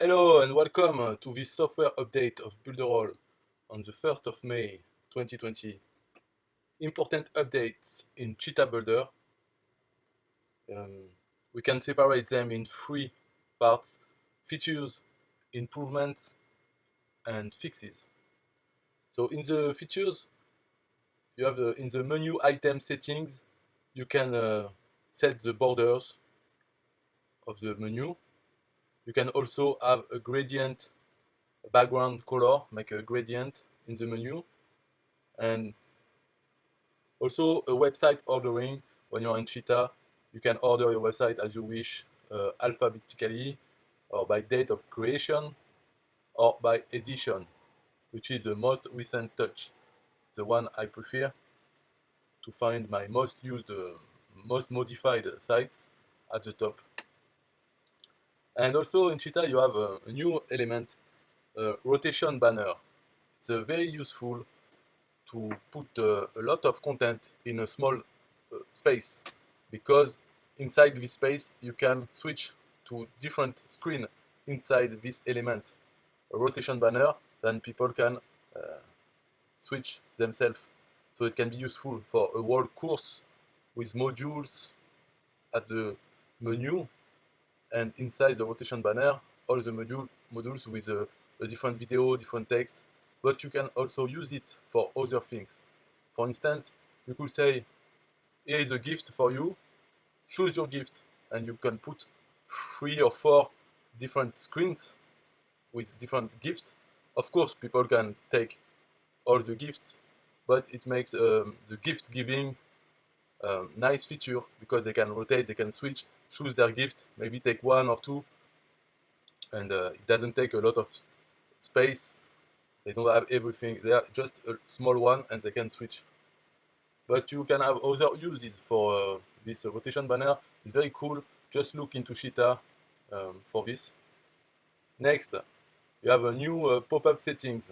Hello and welcome to this software update of Builderall on the 1st of May 2020. Important updates in Cheetah Builder. We can separate them in three parts: features, improvements, and fixes. So in the features, you have in the menu item settings, you can set the borders of the menu. You can also have a gradient background color, make a gradient in the menu. And also a website ordering. When you're in Cheetah, you can order your website as you wish, alphabetically, or by date of creation, or by edition, which is the most recent touch, the one I prefer to find my most used, most modified sites at the top. And also in Cheetah you have a new element, rotation banner. It's very useful to put a lot of content in a small space, because inside this space you can switch to different screen inside this element, a rotation banner, then people can switch themselves. So it can be useful for a whole course with modules at the menu, and inside the rotation banner all the modules with a different video, different text. But you can also use it for other things. For instance, you could say, here is a gift for you, choose your gift, and you can put 3 or 4 different screens with different gifts. Of course, people can take all the gifts, but it makes the gift giving nice feature, because they can rotate, they can switch, choose their gift, maybe take 1 or 2, and it doesn't take a lot of space. They don't have everything, they are just a small one and they can switch. But you can have other uses for this rotation banner. It's very cool. Just look into Cheetah for this. Next, you have a new pop-up settings.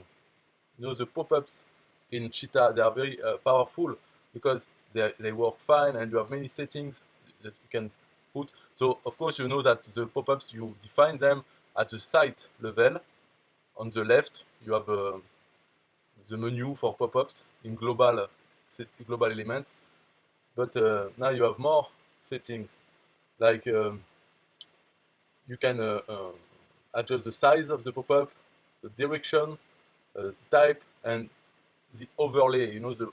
You know, the pop-ups in Cheetah, they are very powerful, because they work fine, and you have many settings that you can put. So of course you know that the pop-ups, you define them at the site level. On the left you have the menu for pop-ups in global elements. But now you have more settings, like you can adjust the size of the pop-up, the direction, the type, and the overlay, you know, the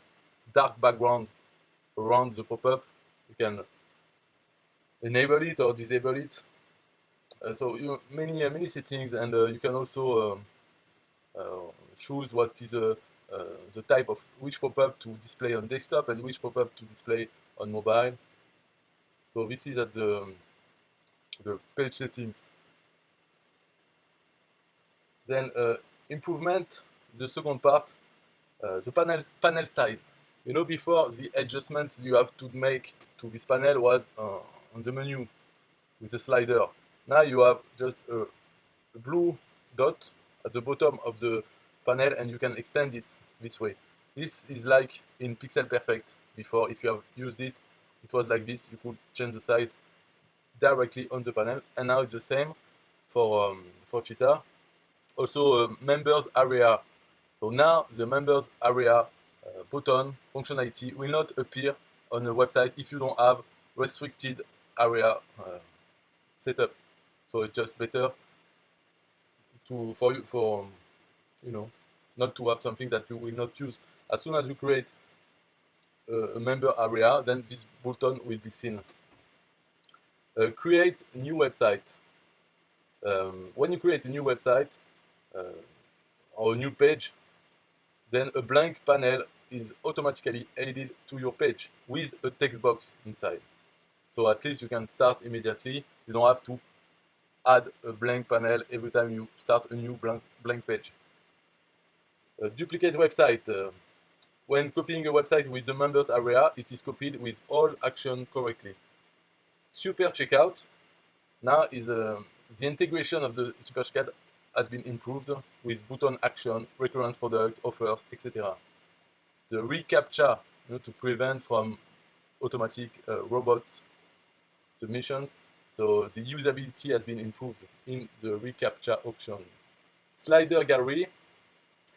dark background around the pop-up. You can enable it or disable it. So many settings, and you can also choose what is the type of which pop-up to display on desktop and which pop-up to display on mobile. So this is at the page settings. Then improvement, the second part, the panel size. You know, before, the adjustments you have to make to this panel was on the menu with the slider. Now you have just a blue dot at the bottom of the panel, and you can extend it this way. This is like in Pixel Perfect. Before, if you have used it, it was like this. You could change the size directly on the panel, and now it's the same for Cheetah. Also, members area. So now the members area button functionality will not appear on the website if you don't have restricted area setup. So it's just better for you know, not to have something that you will not use. As soon as you create a member area, then this button will be seen. Create new website. When you create a new website or a new page, then a blank panel is automatically added to your page with a text box inside. So at least you can start immediately. You don't have to add a blank panel every time you start a new blank page. Duplicate website. When copying a website with the members area, it is copied with all action correctly. Super checkout. Now is the integration of the super checkout has been improved with button action, recurrence product, offers, etc. The reCAPTCHA, to prevent from automatic robots submissions. So the usability has been improved in the reCAPTCHA option. Slider gallery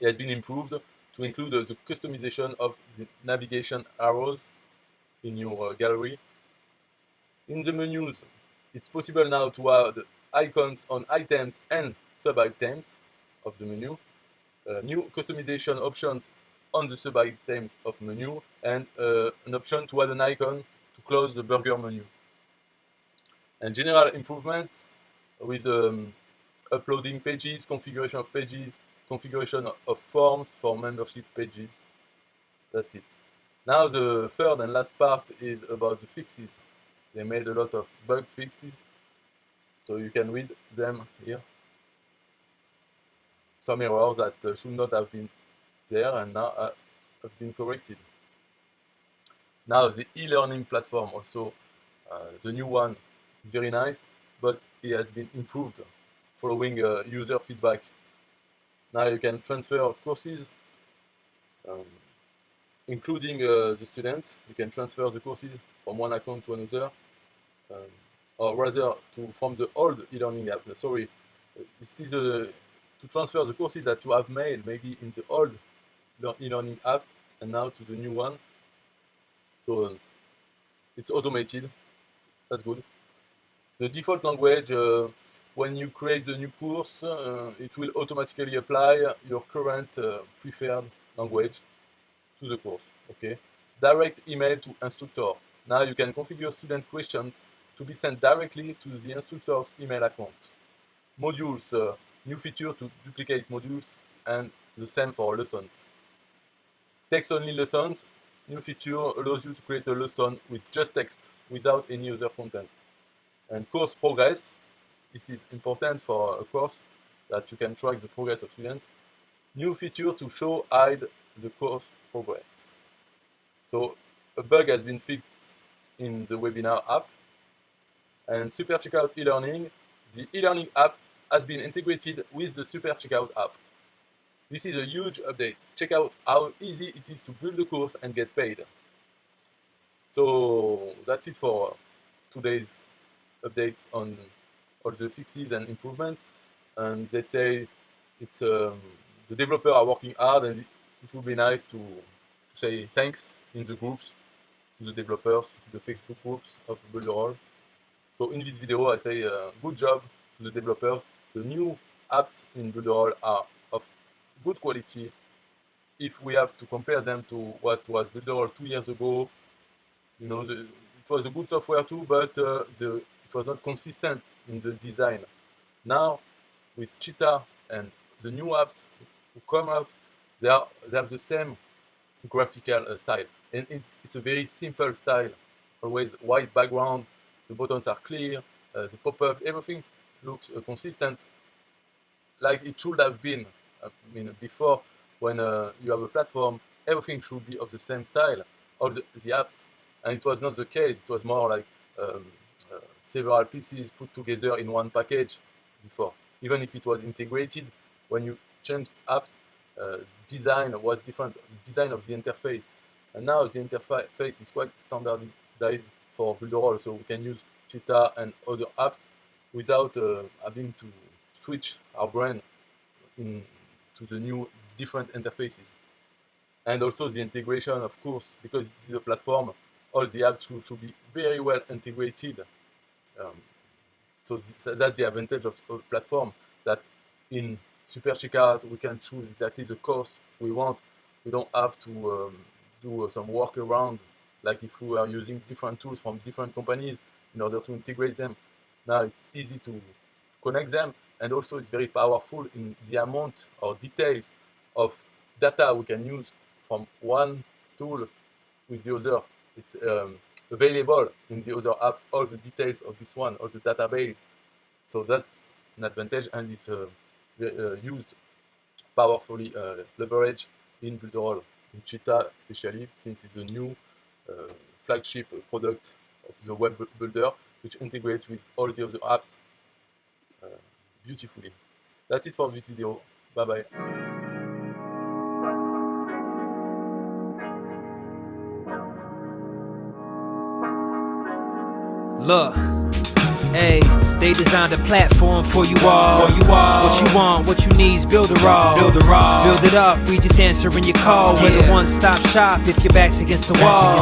has been improved to include the customization of the navigation arrows in your gallery. In the menus, it's possible now to add icons on items and sub-items of the menu, new customization options on the sub-items of menu, and an option to add an icon to close the burger menu. And general improvements with uploading pages, configuration of pages, configuration of forms for membership pages. That's it. Now the third and last part is about the fixes. They made a lot of bug fixes, so you can read them here. Some errors that should not have been there and now have been corrected. Now the e-learning platform also, the new one is very nice, but it has been improved following user feedback. Now you can transfer courses, including the students. You can transfer the courses from one account to another, or rather from the old e-learning app. Sorry, this is to transfer the courses that you have made maybe in the old e-learning app and now to the new one. So it's automated. That's good. The default language, when you create the new course, it will automatically apply your current preferred language to the course. Okay. Direct email to instructor. Now you can configure student questions to be sent directly to the instructor's email account. Modules, new feature to duplicate modules, and the same for lessons. Text-only lessons, new feature allows you to create a lesson with just text without any other content. And course progress, this is important for a course that you can track the progress of students. New feature to show hide the course progress. So a bug has been fixed in the webinar app. And Super Checkout e-learning, the e-learning app has been integrated with the Super Checkout app. This is a huge update. Check out how easy it is to build a course and get paid. So that's it for today's updates on all the fixes and improvements. And they say it's the developers are working hard, and it would be nice to say thanks in the groups to the developers, the Facebook groups of Builderall. So in this video, I say good job to the developers. The new apps in Builderall are of good quality. If we have to compare them to what was Builderall 2 years ago, you know, it was a good software too, but it was not consistent in the design. Now, with Cheetah and the new apps who come out, they have the same graphical style, and it's a very simple style. Always white background, the buttons are clear, the pop-ups, everything looks consistent, like it should have been. I mean, before, when you have a platform, everything should be of the same style, all the apps, and it was not the case. It was more like several pieces put together in one package before. Even if it was integrated, when you changed apps, the design was different, the design of the interface. And now the interface is quite standardized for Builderall, so we can use Cheetah and other apps without having to switch our brain to the new different interfaces. And also the integration, of course, because it is a platform, all the apps should be very well integrated. So that's the advantage of a platform, that in Super Checkout we can choose exactly the course we want. We don't have to do some workaround, like if we were using different tools from different companies in order to integrate them. Now it's easy to connect them, and also it's very powerful in the amount or details of data we can use from one tool with the other. It's available in the other apps, all the details of this one, all the database. So that's an advantage, and it's used powerfully, leveraged in Builderall, in Cheetah especially, since it's a new flagship product of the web builder, which integrates with all the other apps beautifully. That's it for this video. Bye bye. Look. Hey, they designed a platform for you all. What you want, what you need is Builderall. Build it up, we just answering your call. We're the one-stop shop if your back's against the wall.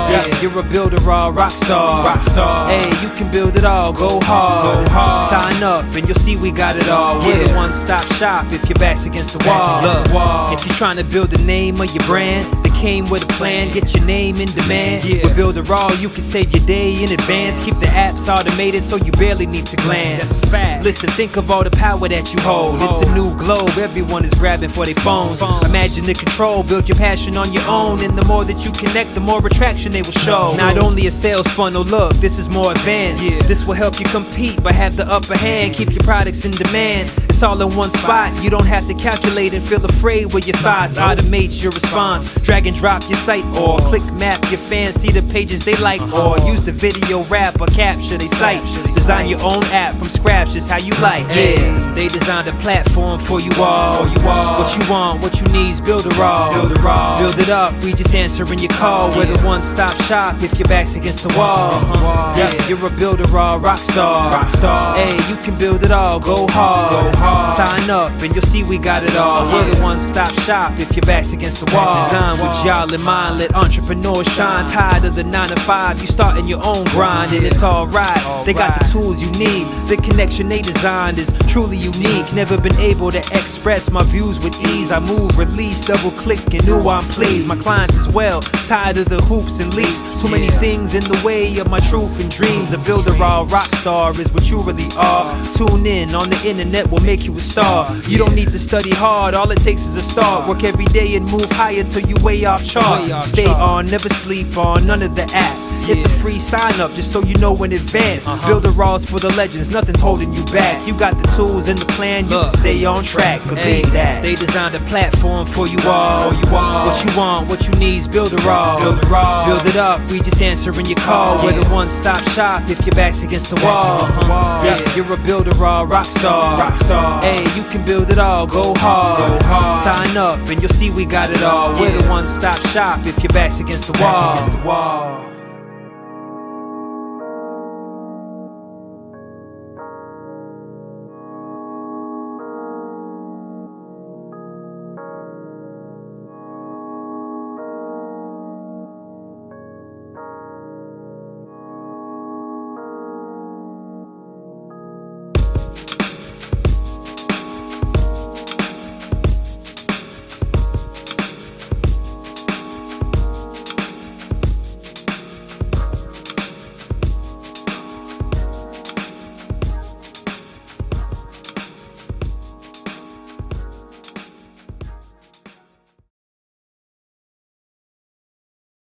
Yeah, you're a Builderall rock star. Hey, you can build it all, go hard. Sign up and you'll see we got it all. We're the one-stop shop if your back's against the wall. Look, if you're trying to build the name of your brand, they came with a plan, get your name in demand. With Builderall, you can save your day in advance. Keep the apps automated so you barely need to glance. Listen, think of all the power that you hold. It's a new globe, everyone is grabbing for their phones. Imagine the control, build your passion on your own. And the more that you connect, the more attraction they will show. Not only a sales funnel, look, this is more advanced. This will help you compete, but have the upper hand. Keep your products in demand. It's all in one spot. You don't have to calculate and feel afraid with your thoughts. Automate your response. Drag and drop your site or click map your fans. See the pages they like or use the video wrap or capture their sites. Design your own app from scratch, just how you like. Yeah, they designed a platform for you all. What you want, what you need is Builderall. Build it up, we just answering your call. We're the one-stop shop if your back's against the wall. Yeah, you're a Builderall rock star. Hey, you can build it all, go hard. Sign up and you'll see we got it all. We're the one-stop shop if your back's against the wall. Design with y'all in mind, let entrepreneurs shine. Tired of the 9 to 5, you starting your own grind and it's alright. They got the tools you need. The connection they designed is truly unique. Never been able to express my views with ease. I move, release, double click and ooh, I'm pleased. My clients as well, tired of the hoops and leaps. Too many things in the way of my truth and dreams. A Builderall rock star is what you really are. Tune in on the internet will make you a star. You don't need to study hard, all it takes is a start. Work every day and move higher till you way off chart. Stay on, never sleep on none of the apps. It's a free sign up just so you know in advance. Builderall's for the legends, nothing's holding you back. You got the tools and the plan, you can stay on track. Believe that. They designed a platform for you all. What you want, what you need is Builderall. Build it up, we just answering your call. We're the one-stop shop if your back's against the wall. Yeah, you're a Builderall rock star. Hey, you can build it all, go hard. Sign up and you'll see we got it all. We're the one-stop shop if your back's against the wall.